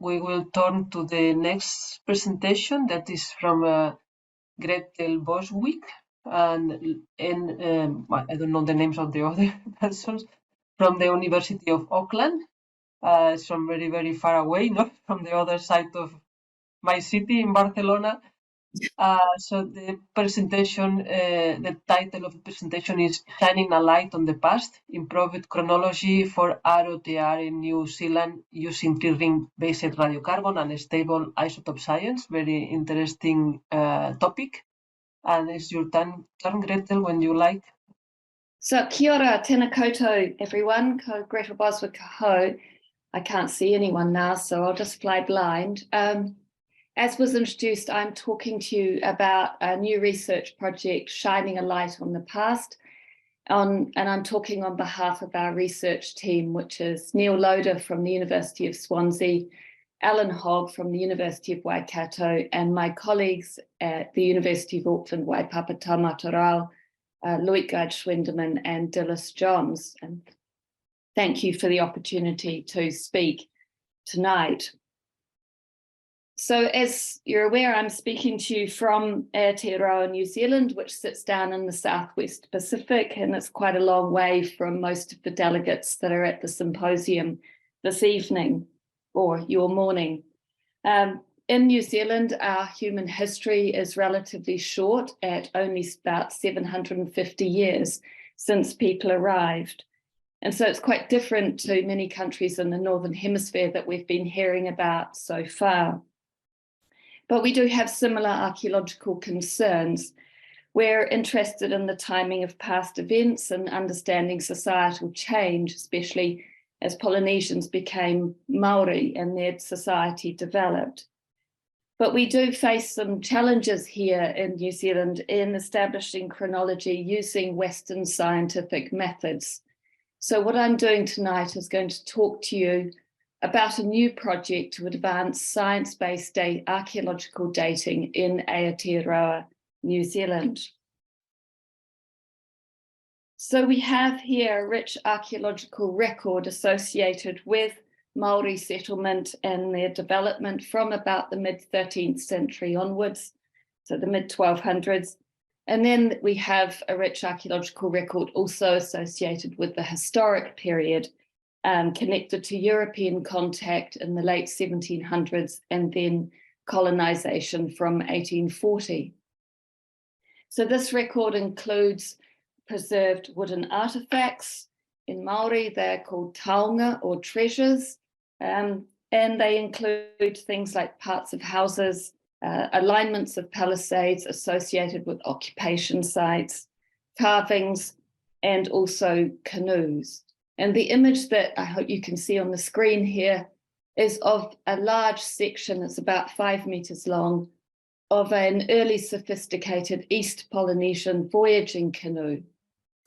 we will turn to the next presentation that is from Gretel Boswijk and I don't know the names of the other persons, from the University of Auckland. It's from very, very far away, not from the other side of my city in Barcelona. So the presentation, the title of the presentation is Shining a Light on the Past, Improved Chronology for Aotearoa in New Zealand using three-ring based radiocarbon and stable isotope science. Very interesting topic. And it's your turn, Gretel, when you like. So kia ora, tēnā koutou, everyone. Ko Gretel Boswijk ho. I can't see anyone now, so I'll just fly blind. As was introduced, I'm talking to you about a new research project, Shining a Light on the Past. And I'm talking on behalf of our research team, which is Neil Loader from the University of Swansea, Alan Hogg from the University of Waikato, and my colleagues at the University of Auckland, Waipapa, Taumata, Luitgard Schwendenmann and Dilys Johns. And thank you for the opportunity to speak tonight. So as you're aware, I'm speaking to you from Aotearoa, New Zealand, which sits down in the Southwest Pacific, and it's quite a long way from most of the delegates that are at the symposium this evening or your morning. In New Zealand, our human history is relatively short at only about 750 years since people arrived. And so it's quite different to many countries in the Northern Hemisphere that we've been hearing about so far. But we do have similar archaeological concerns. We're interested in the timing of past events and understanding societal change, especially as Polynesians became Maori and their society developed. But we do face some challenges here in New Zealand in establishing chronology using Western scientific methods. So what I'm doing tonight is going to talk to you about a new project to advance science-based archaeological dating in Aotearoa, New Zealand. So we have here a rich archaeological record associated with Maori settlement and their development from about the mid-13th century onwards, so the mid-1200s. And then we have a rich archaeological record also associated with the historic period, connected to European contact in the late 1700s and then colonization from 1840. So this record includes preserved wooden artifacts. In Maori, they're called taonga or treasures, and they include things like parts of houses, alignments of palisades associated with occupation sites, carvings, and also canoes. And the image that I hope you can see on the screen here is of a large section, it's about 5 meters long, of an early sophisticated East Polynesian voyaging canoe.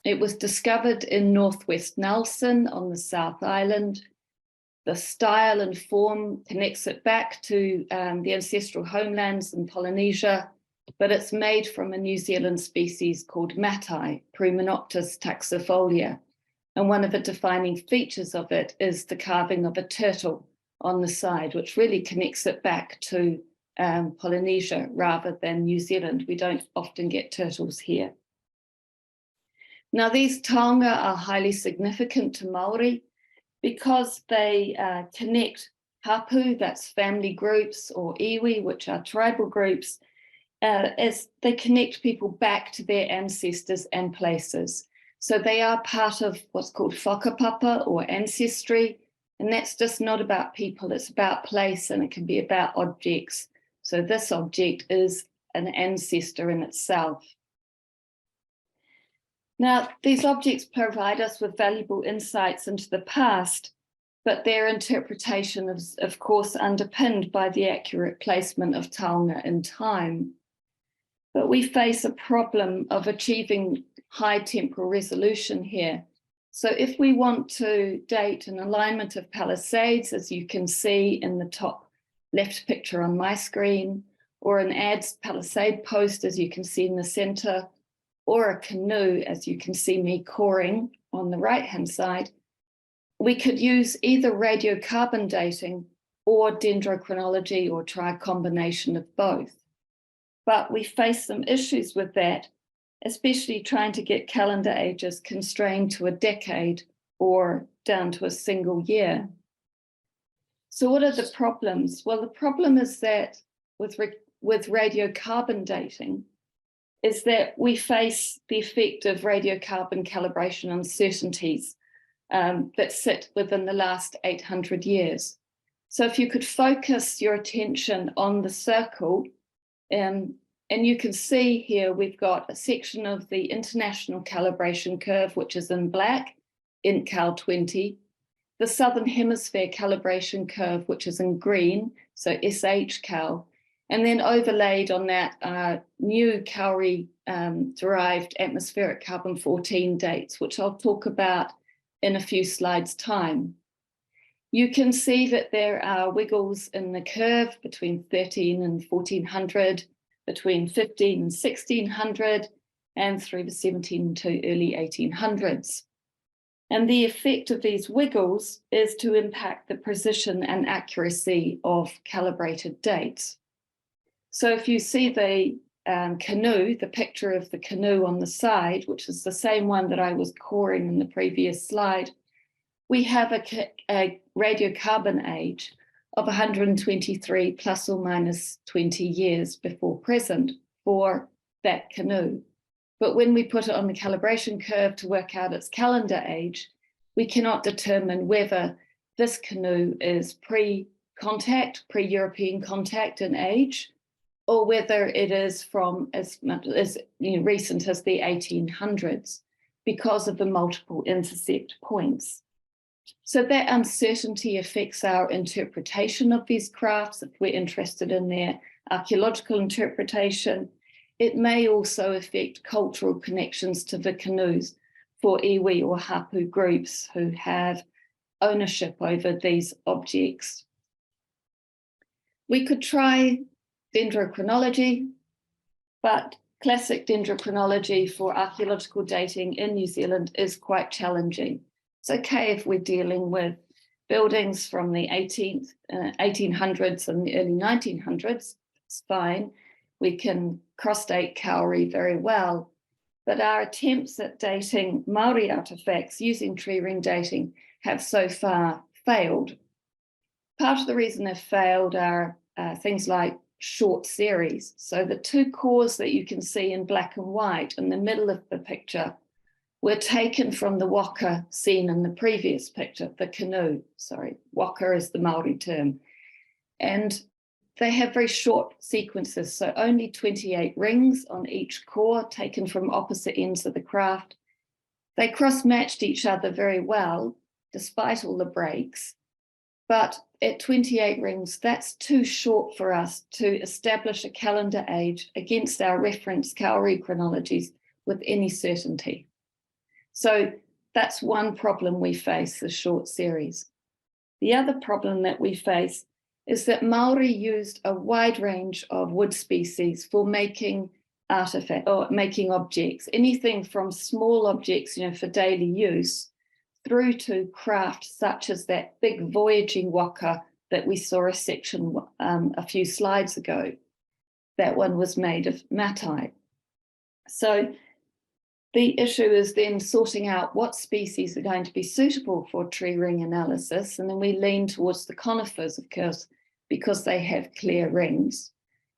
It was discovered in Northwest Nelson on the South Island. The style and form connects it back to the ancestral homelands in Polynesia, but it's made from a New Zealand species called Matai, Primonopsis taxifolia. And one of the defining features of it is the carving of a turtle on the side, which really connects it back to Polynesia rather than New Zealand. We don't often get turtles here. Now, these taonga are highly significant to Maori because they connect hapu, that's family groups, or iwi, which are tribal groups, as they connect people back to their ancestors and places. So they are part of what's called whakapapa or ancestry, and that's just not about people, it's about place, and it can be about objects. So this object is an ancestor in itself. Now, these objects provide us with valuable insights into the past, but their interpretation is, of course, underpinned by the accurate placement of taonga in time. But we face a problem of achieving high temporal resolution here. So if we want to date an alignment of palisades, as you can see in the top left picture on my screen, or an adze palisade post, as you can see in the center, or a canoe, as you can see me coring on the right-hand side, we could use either radiocarbon dating or dendrochronology, or try a combination of both. But we face some issues with that, especially trying to get calendar ages constrained to a decade or down to a single year. So what are the problems? Well, the problem is that with radiocarbon dating is that we face the effect of radiocarbon calibration uncertainties that sit within the last 800 years. So if you could focus your attention on the circle, and you can see here we've got a section of the international calibration curve, which is in black, in Cal 20, the Southern Hemisphere calibration curve, which is in green, so SH Cal, and then overlaid on that new Cowrie derived atmospheric carbon-14 dates, which I'll talk about in a few slides' time. You can see that there are wiggles in the curve between 13 and 1400, between 15 and 1600, and through the 17 to early 1800s. And the effect of these wiggles is to impact the precision and accuracy of calibrated dates. So if you see the canoe, the picture of the canoe on the side, which is the same one that I was coring in the previous slide, we have a radiocarbon age of 123 plus or minus 20 years before present for that canoe. But when we put it on the calibration curve to work out its calendar age, we cannot determine whether this canoe is pre-contact, pre-European contact in age, or whether it is from as recent as the 1800s because of the multiple intercept points. So that uncertainty affects our interpretation of these crafts. If we're interested in their archaeological interpretation, it may also affect cultural connections to the canoes for iwi or hapu groups who have ownership over these objects. We could try dendrochronology, but classic dendrochronology for archaeological dating in New Zealand is quite challenging. It's okay if we're dealing with buildings from the 1800s and the early 1900s, it's fine. We can cross-date Cowrie very well, but our attempts at dating Maori artifacts using tree ring dating have so far failed. Part of the reason they've failed are things like short series. So the two cores that you can see in black and white in the middle of the picture were taken from the waka seen in the previous picture, the canoe, sorry, waka is the Maori term. And they have very short sequences, so only 28 rings on each core taken from opposite ends of the craft. They cross-matched each other very well, despite all the breaks. But at 28 rings, that's too short for us to establish a calendar age against our reference Cowrie chronologies with any certainty. So that's one problem we face, the short series. The other problem that we face is that Maori used a wide range of wood species for making artifacts or making objects, anything from small objects, for daily use, through to craft such as that big voyaging waka that we saw a section a few slides ago. That one was made of Matai. So the issue is then sorting out what species are going to be suitable for tree ring analysis, and then we lean towards the conifers, of course, because they have clear rings.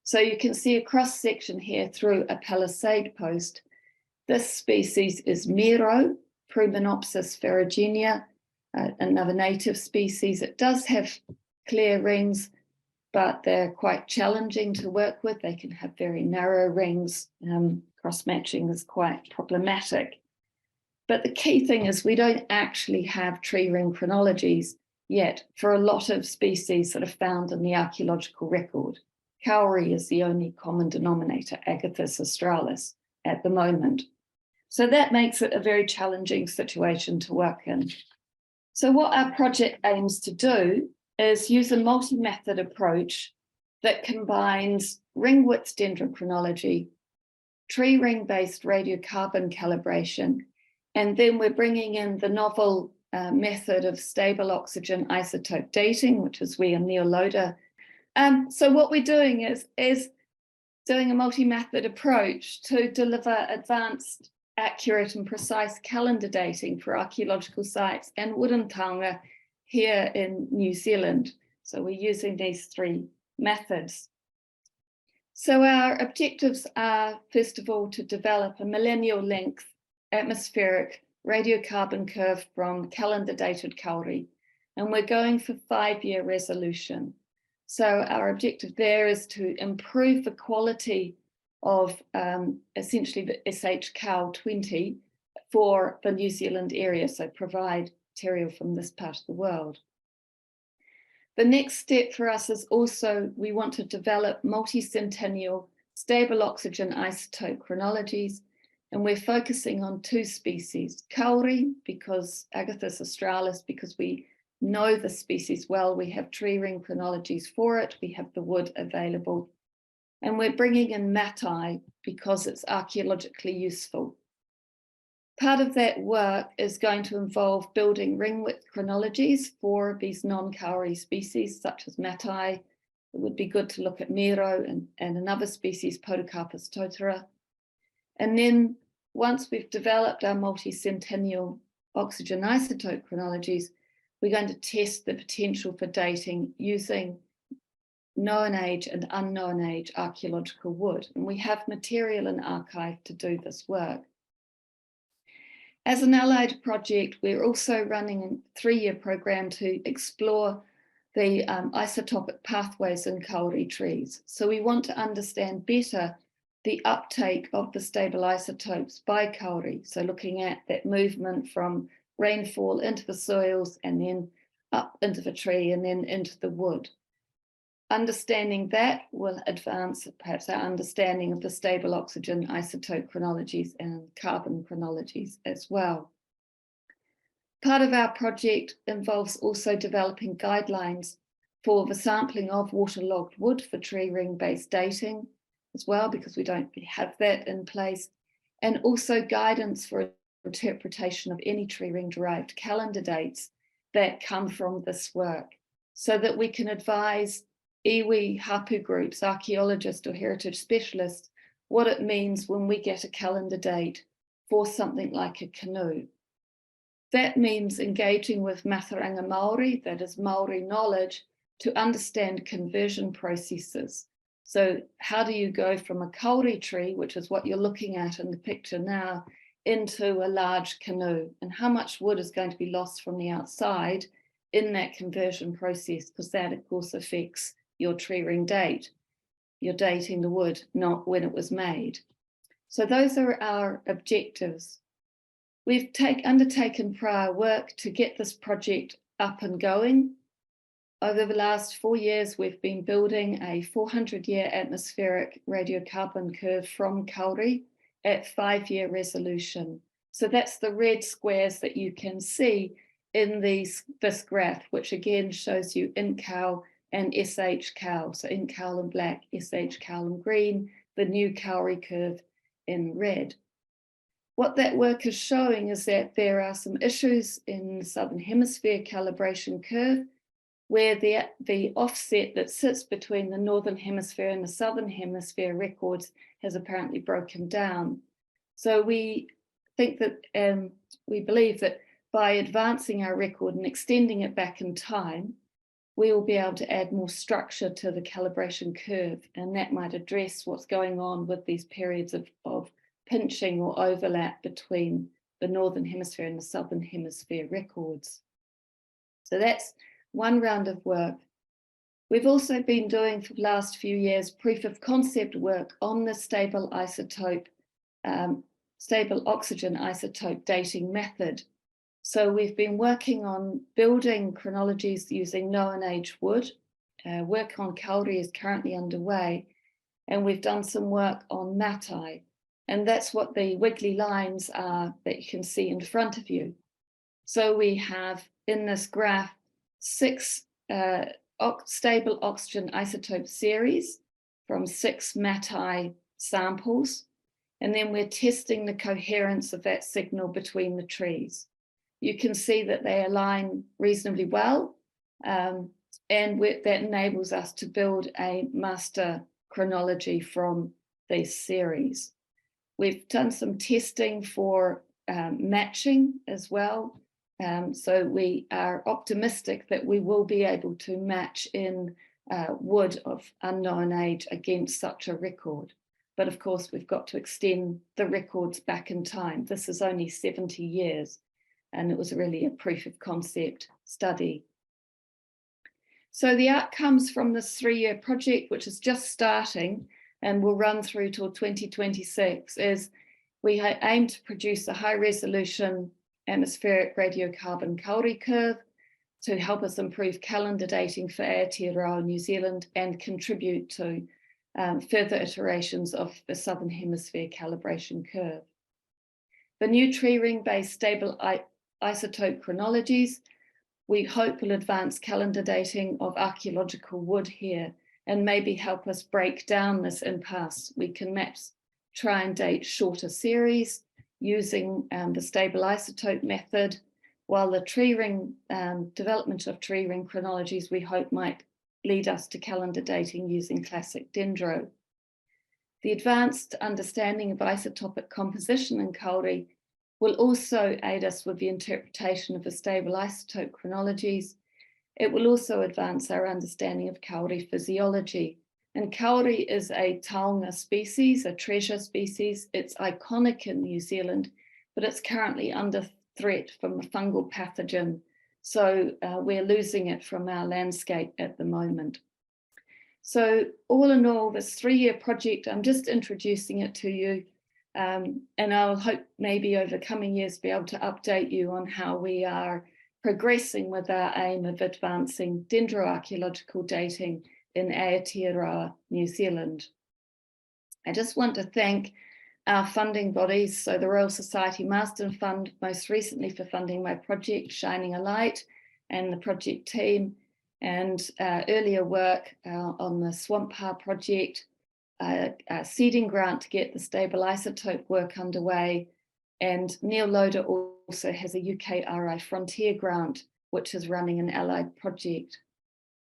So you can see a cross section here through a palisade post. This species is Miro, Prumenopsis ferruginea, another native species. It does have clear rings, but they're quite challenging to work with. They can have very narrow rings. Cross-matching is quite problematic. But the key thing is we don't actually have tree ring chronologies yet for a lot of species that are found in the archaeological record. Cowrie is the only common denominator, Agathis australis, at the moment. So that makes it a very challenging situation to work in. So what our project aims to do is use a multi-method approach that combines ring width dendrochronology, tree ring-based radiocarbon calibration, and then we're bringing in the novel method of stable oxygen isotope dating, which is where Neoloda. So what we're doing is doing a multi-method approach to deliver advanced, accurate and precise calendar dating for archaeological sites and Wurundanga here in New Zealand. So we're using these three methods. So our objectives are, first of all, to develop a millennial length atmospheric radiocarbon curve from calendar dated kauri, and we're going for 5-year resolution. So our objective there is to improve the quality of essentially the SH-Cal 20 for the New Zealand area, so provide material from this part of the world. The next step for us is also we want to develop multi-centennial stable oxygen isotope chronologies, and we're focusing on 2 species, kauri, because Agathis australis, because we know the species well, we have tree ring chronologies for it, we have the wood available, and we're bringing in Matai because it's archaeologically useful. Part of that work is going to involve building ring width chronologies for these non-kauri species, such as Matai. It would be good to look at Miro and another species, Podocarpus totara. And then once we've developed our multi-centennial oxygen isotope chronologies, we're going to test the potential for dating using known age and unknown age archaeological wood. And we have material in archive to do this work. As an allied project, we're also running a 3-year program to explore the isotopic pathways in kauri trees. So we want to understand better the uptake of the stable isotopes by kauri. So looking at that movement from rainfall into the soils and then up into the tree and then into the wood. Understanding that will advance perhaps our understanding of the stable oxygen isotope chronologies and carbon chronologies as well. Part of our project involves also developing guidelines for the sampling of waterlogged wood for tree ring based dating as well, because we don't have that in place, and also guidance for interpretation of any tree ring derived calendar dates that come from this work, so that we can advise iwi hapu groups, archaeologists or heritage specialists, what it means when we get a calendar date for something like a canoe. That means engaging with Mataranga Māori, that is Māori knowledge, to understand conversion processes. So how do you go from a kauri tree, which is what you're looking at in the picture now, into a large canoe, and how much wood is going to be lost from the outside in that conversion process, because that of course affects your tree ring date. You're dating the wood, not when it was made. So those are our objectives. We've undertaken prior work to get this project up and going. Over the last 4 years, we've been building a 400-year atmospheric radiocarbon curve from kauri at 5-year resolution. So that's the red squares that you can see in this graph, which again shows you InCal and SH-Cal. So InCal in black, SH-Cal in green, the new kauri curve in red. What that work is showing is that there are some issues in the Southern Hemisphere calibration curve, where the offset that sits between the Northern Hemisphere and the Southern Hemisphere records has apparently broken down. So we think that, we believe that by advancing our record and extending it back in time, we will be able to add more structure to the calibration curve, and that might address what's going on with these periods of pinching or overlap between the Northern Hemisphere and the Southern Hemisphere records. So that's one round of work. We've also been doing for the last few years proof of concept work on the stable isotope, stable oxygen isotope dating method. So we've been working on building chronologies using known age wood. Work on kauri is currently underway, and we've done some work on Matai. And that's what the wiggly lines are that you can see in front of you. So we have in this graph 6 stable oxygen isotope series from 6 Matai samples. And then we're testing the coherence of that signal between the trees. you can see that they align reasonably well, and that enables us to build a master chronology from this series. We've done some testing for matching as well, so we are optimistic that we will be able to match in wood of unknown age against such a record. But of course, we've got to extend the records back in time. This is only 70 years, and it was really a proof of concept study. So the outcomes from this 3-year project, which is just starting and will run through till 2026, is we aim to produce a high-resolution atmospheric radiocarbon Kauri curve to help us improve calendar dating for Aotearoa, New Zealand, and contribute to further iterations of the Southern Hemisphere calibration curve. The new tree ring-based stable isotope chronologies, we hope will advance calendar dating of archaeological wood here and maybe help us break down this impasse. We can try and date shorter series using the stable isotope method, while the tree ring development of tree ring chronologies we hope might lead us to calendar dating using classic dendro. The advanced understanding of isotopic composition in Kauri will also aid us with the interpretation of the stable isotope chronologies. It will also advance our understanding of Kauri physiology. And Kauri is a taonga species, a treasure species. It's iconic in New Zealand, but it's currently under threat from a fungal pathogen. So we're losing it from our landscape at the moment. So all in all, this 3-year project, I'm just introducing it to you. And I'll hope maybe over coming years be able to update you on how we are progressing with our aim of advancing dendroarchaeological dating in Aotearoa, New Zealand. I just want to thank our funding bodies, so the Royal Society Marsden Fund, most recently for funding my project, Shining a Light, and the project team, and earlier work on the Swampha project, a seeding grant to get the stable isotope work underway, and Neil Loader also has a UKRI Frontier grant, which is running an allied project.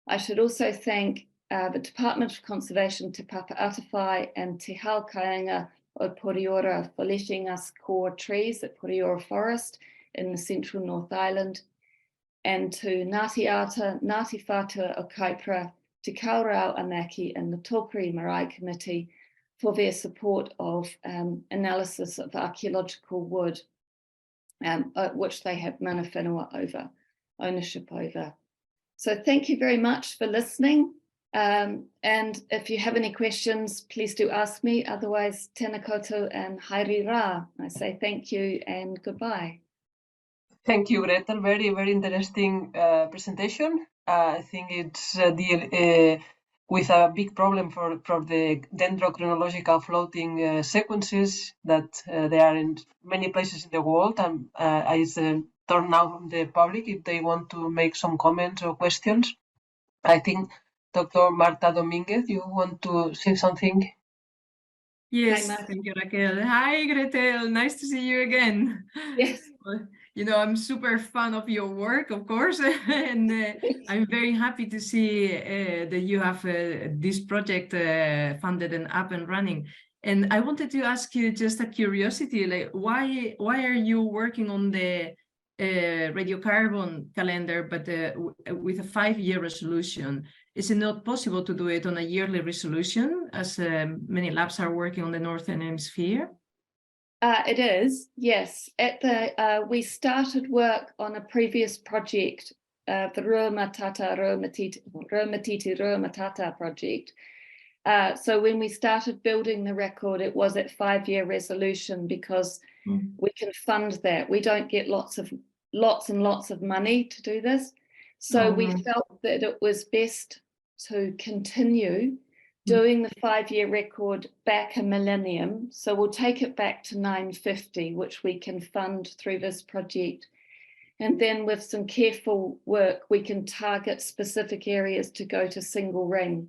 I should also thank the Department of Conservation Te Papa Atawhai and Te Hao Kainga o Poriora for letting us core trees at Poriora Forest in the central North Island, and to Ngāti Ata, Ngāti Whātua o Kaipara, Te Kaurau Anaki and the Tōpiri Marae Committee for their support of analysis of archaeological wood, which they have mana whenua ownership over. So thank you very much for listening. And if you have any questions, please do ask me. Otherwise, tēnā koutou and haere rā. I say thank you and goodbye. Thank you, Gretel. Very, very interesting presentation. I think it's with a big problem for the dendrochronological floating sequences that they are in many places in the world. And I turn now from the public if they want to make some comments or questions. I think Dr. Marta Dominguez, you want to say something? Yes, thank you, Raquel. Hi, Gretel. Nice to see you again. Yes. You know, I'm super fan of your work, of course, and I'm very happy to see that you have this project funded and up and running. And I wanted to ask you just a curiosity, like why are you working on the radiocarbon calendar, but with a 5-year resolution? Is it not possible to do it on a yearly resolution, as many labs are working on the Northern Hemisphere? It is, yes. We started work on a previous project, the Ruamatiti project. So when we started building the record, it was at 5-year resolution because we can fund that. We don't get lots and lots of money to do this. So we felt that it was best to continue doing the 5-year record back a millennium. So we'll take it back to 950, which we can fund through this project. And then with some careful work, we can target specific areas to go to single ring.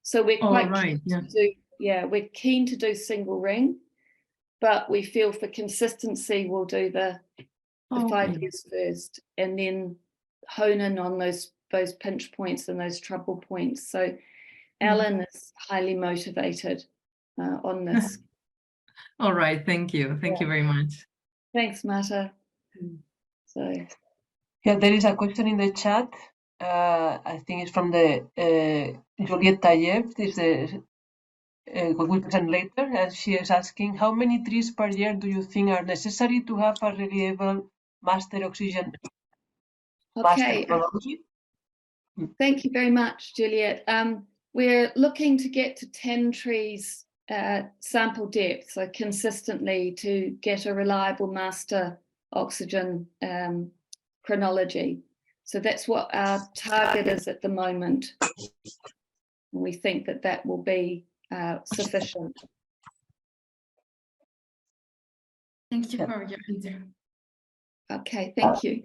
So we're quite keen to do, we're keen to do single ring, but we feel for consistency, we'll do the the 5 Okay. years first, and then hone in on those pinch points and those trouble points. So Alan is highly motivated on this. All right, thank you. Thank you very much. Thanks, Mata. So Yeah, there is a question in the chat. I think it's from the Juliet Tayev. This is what we'll present later, and she is asking, how many trees per year do you think are necessary to have a reliable master oxygen master chronology? thank you very much, Juliet. We're looking to get to 10 trees sample depth, so consistently to get a reliable master oxygen chronology. So that's what our target is at the moment. We think that that will be sufficient. Thank you for your answer. Okay, thank you.